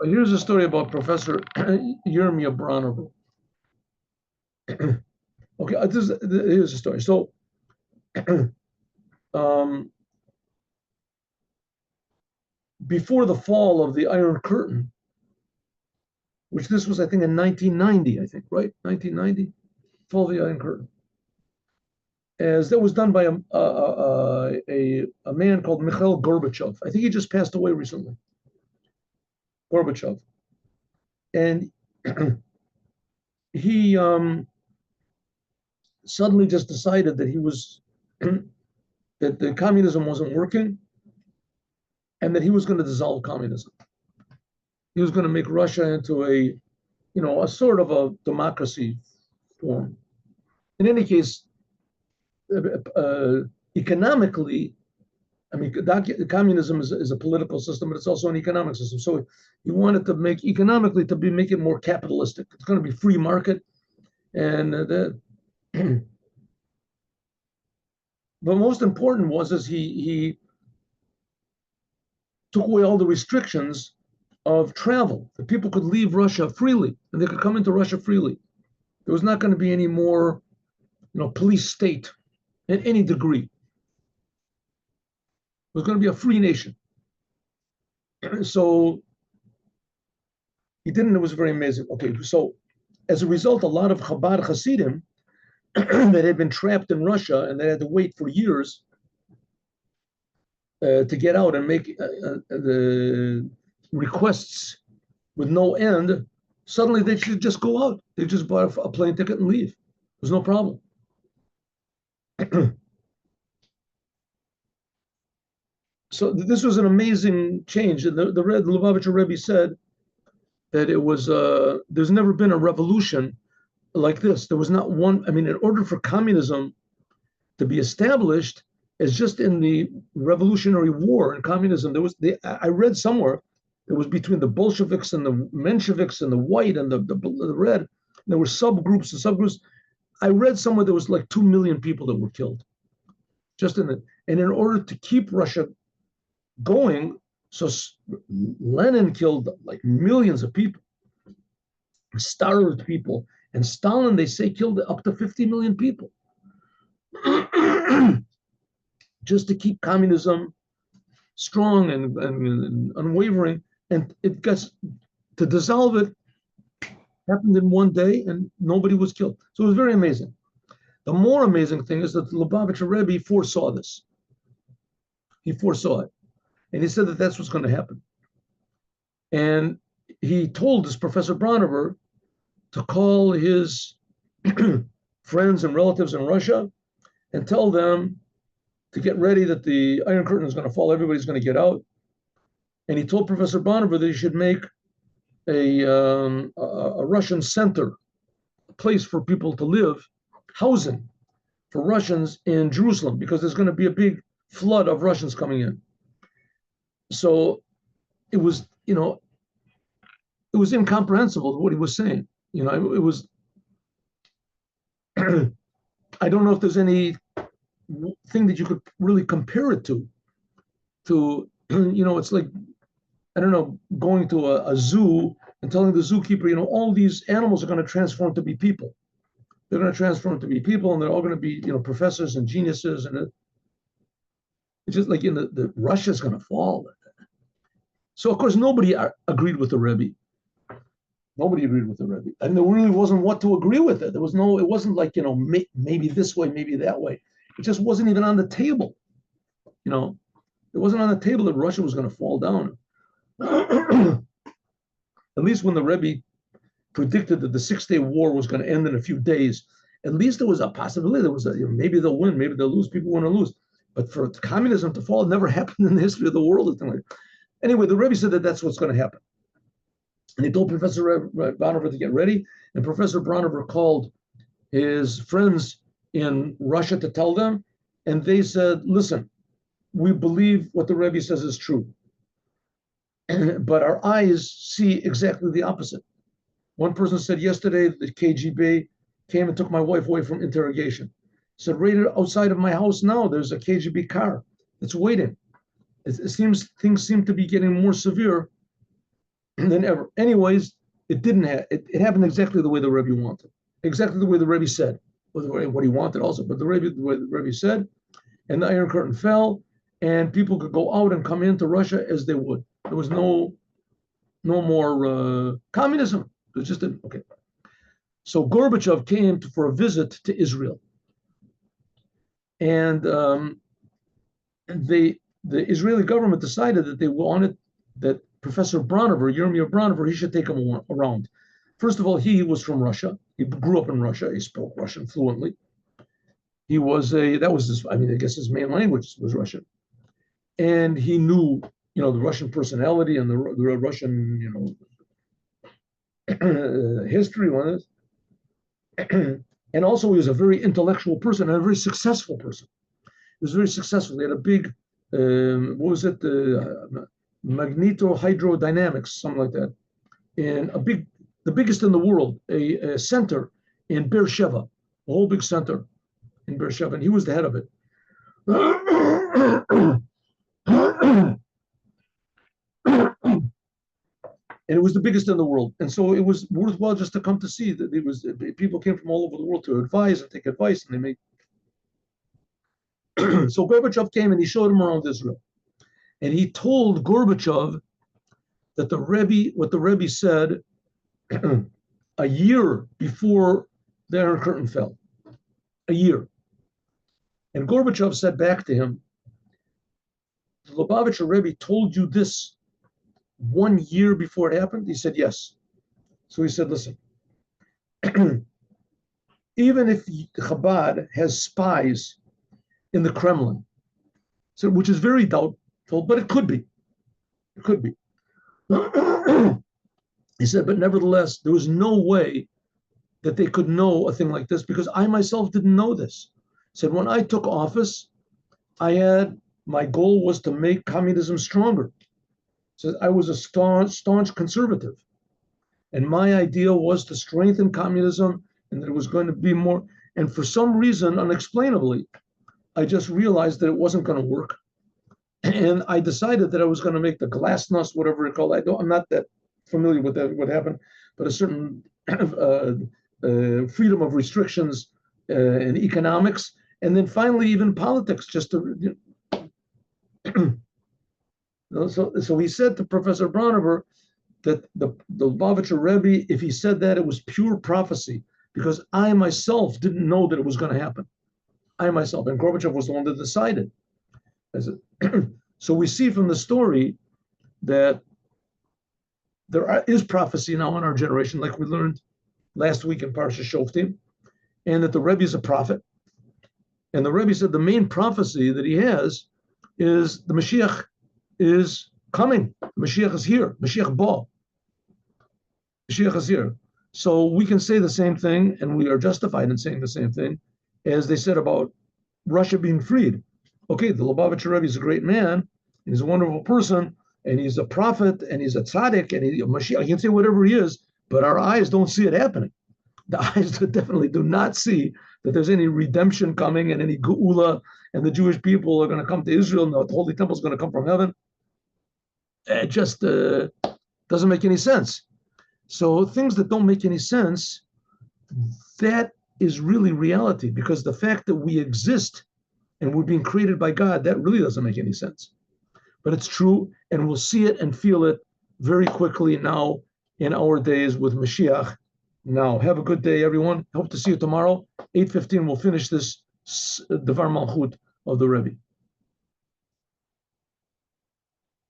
Here's a story about Professor Yirmiyah Bronover. Okay, here's a story. So, um, before the fall of the Iron Curtain, which this was, I think, in 1990, I think, right? 1990, fall of the Iron Curtain. As that was done by a man called Mikhail Gorbachev. I think he just passed away recently. Gorbachev. And he suddenly just decided that he was that the communism wasn't working and that he was going to dissolve communism. He was going to make Russia into a sort of a democracy form. In any case, economically, I mean, communism is a political system, but it's also an economic system. So he wanted to make make it more capitalistic. It's going to be free market, and but most important is he took away all the restrictions of travel. That people could leave Russia freely, and they could come into Russia freely. There was not going to be any more, police state in any degree. It was going to be a free nation. So he did, and it was very amazing. Okay, so as a result, a lot of Chabad Hasidim that had been trapped in Russia and they had to wait for years to get out and make the requests with no end, suddenly they should just go out. They just bought a plane ticket and leave. There's no problem. So this was an amazing change. And the Lubavitcher Rebbe said that it was, there's never been a revolution like this. There was not one. I mean, in order for communism to be established, as just in the Revolutionary War and communism, I read somewhere it was between the Bolsheviks and the Mensheviks and the white and the red. There were subgroups and subgroups. I read somewhere there was like 2 million people that were killed just in it. And in order to keep Russia going, so Lenin killed like millions of people, starved people, and Stalin, they say, killed up to 50 million people. Just to keep communism strong and unwavering. And it got to dissolve it happened in one day and nobody was killed. So it was very amazing. The more amazing thing is that the Lubavitcher Rebbe foresaw this. He foresaw it. And he said that that's what's going to happen. And he told this Professor Bronover to call his friends and relatives in Russia and tell them to get ready that the Iron Curtain is going to fall. Everybody's going to get out. And he told Professor Bronover that he should make a Russian center, a place for people to live, housing for Russians in Jerusalem, because there's going to be a big flood of Russians coming in. So it was, it was incomprehensible what he was saying. It was, I don't know if there's any thing that you could really compare it to, it's like, I don't know, going to a zoo and telling the zookeeper, all these animals are going to transform to be people. They're going to transform to be people, and they're all going to be, professors and geniuses. And it's just like, the Russia's going to fall. So, of course, nobody agreed with the Rebbe. Nobody agreed with the Rebbe. And there really wasn't what to agree with it. It wasn't like, maybe this way, maybe that way. It just wasn't even on the table. It wasn't on the table that Russia was going to fall down. At least when the Rebbe predicted that the 6-day war was going to end in a few days, at least there was a possibility. There was maybe they'll win, maybe they'll lose. People want to lose. But for communism to fall, it never happened in the history of the world. Anyway, the Rebbe said that that's what's going to happen. And he told Professor Bronover to get ready. And Professor Bronover called his friends in Russia to tell them. And they said, listen, we believe what the Rebbe says is true. But our eyes see exactly the opposite. One person said yesterday the KGB came and took my wife away from interrogation. Said right outside of my house now, there's a KGB car that's waiting. It seems things seem to be getting more severe than ever. Anyways, it didn't have, it happened exactly the way the Rebbe wanted, exactly the way the Rebbe said, what he wanted also, but the way the Rebbe said, and the Iron Curtain fell, and people could go out and come into Russia as they would. There was no more communism. It was just okay. So Gorbachev came for a visit to Israel, and the Israeli government decided that they wanted that Professor Bronover, Yirmiyahu Bronover, he should take him around. First of all, he was from Russia. He grew up in Russia. He spoke Russian fluently. He was that was his, I mean, I guess his main language was Russian. And he knew, the Russian personality and the Russian, history on this. And also he was a very intellectual person and a very successful person. He was very successful. He had a big, what was it? Magnetohydrodynamics, something like that. And the biggest in the world, a center in Beersheba, a whole big center in Beersheba, and he was the head of it. And it was the biggest in the world. And so it was worthwhile just to come to see that people came from all over the world to advise and take advice, and they made. So Gorbachev came and he showed him around Israel. And he told Gorbachev that what the Rebbe said a year before the Iron Curtain fell. A year. And Gorbachev said back to him, the Lubavitcher Rebbe told you this 1 year before it happened? He said, yes. So he said, listen, even if Chabad has spies in the Kremlin, so which is very doubtful, but it could be. It could be. He said, but nevertheless, there was no way that they could know a thing like this because I myself didn't know this. He said, when I took office, my goal was to make communism stronger. He said, I was a staunch conservative. And my idea was to strengthen communism and that it was going to be more. And for some reason, unexplainably, I just realized that it wasn't going to work. And I decided that I was going to make the glasnost, whatever it's called. I'm not that familiar with that, what happened, but a certain freedom of restrictions in economics, and then finally even politics, just to. So he said to Professor Bronover that the Lubavitcher Rebbe, if he said that, it was pure prophecy, because I myself didn't know that it was going to happen. I myself, and Gorbachev was the one that decided. So we see from the story that there is prophecy now in our generation, like we learned last week in Parsha Shoftim, and that the Rebbe is a prophet. And the Rebbe said the main prophecy that he has is the Mashiach is coming. The Mashiach is here. Mashiach ba. Mashiach is here. So we can say the same thing, and we are justified in saying the same thing, as they said about Russia being freed. Okay, the Lubavitcher Rebbe is a great man, he's a wonderful person, and he's a prophet, and he's a tzaddik, and he's a Mashiach. You can say whatever he is, but our eyes don't see it happening. The eyes definitely do not see that there's any redemption coming and any geula, and the Jewish people are going to come to Israel, and the Holy Temple is going to come from heaven. It just doesn't make any sense. So things that don't make any sense, that is really reality, because the fact that we exist and we're being created by God, that really doesn't make any sense. But it's true, and we'll see it and feel it very quickly now in our days with Mashiach. Now, have a good day, everyone. Hope to see you tomorrow. 8:15, we'll finish this Devar Malchut of the Rebbe.